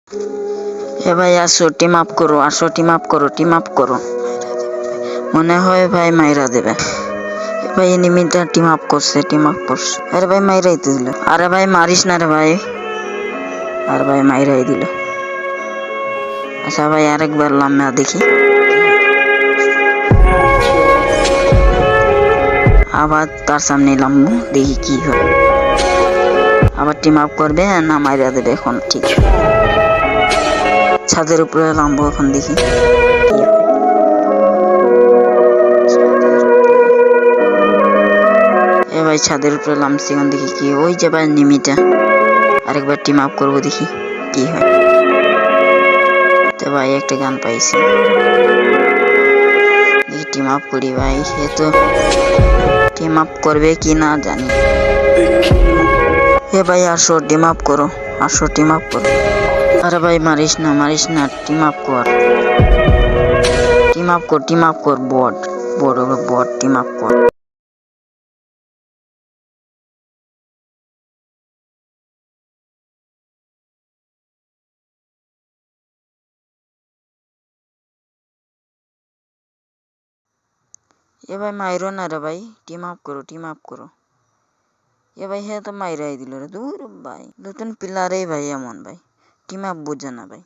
এ ভাই আসো, team up করো, আসো টিম আপ করো, টিম আপ করো। মনে হয় ভাই মাইরা দেবে। ভাই এনিমিটা টিম আপ করছে, টিম আপ করছে। আরে ভাই মাইরাই তো দিল। আরে ভাই মারিস না রে ভাই। আর ভাই মাইরাই দিল। আচ্ছা ভাই আরেকবার লাম্মা দেখি। আবার তার সামনে লাম্বো, দেখি কি হয়। আবার টিম আপ করবে না মাইরা দেবে এখন, ঠিক। ছাদের উপরে লাম্বো এখন, দেখি কি হয়। এ ভাই ছাদের উপরে নামছি এখন, দেখি কি। ওই যে ভাই নিমিটা। আরেকবার টিম আপ করবো, দেখি কি হয়। তো ভাই একটা গান পাইছি, দেখি টিম আপ করি ভাই। সে তো টিম আপ করবে কি না জানি। হে ভাই আসো টিম আপ করো, আসো টিম আপ করো। আরে ভাই মারিস না, মারিস না, টিম আপ কর, টিম আপ কর, টিম আপ কর। বট বড় বট, টিম আপ কর। এ ভাই মাইরো না রে ভাই, টিম আপ করো, টিম আপ করো। এ ভাই হ্যাঁ তো মাইরাই দিল রে। দূর ভাই, নতুন প্লেয়ারই ভাই এমন ভাই, টিম আপ বোঝে না ভাই।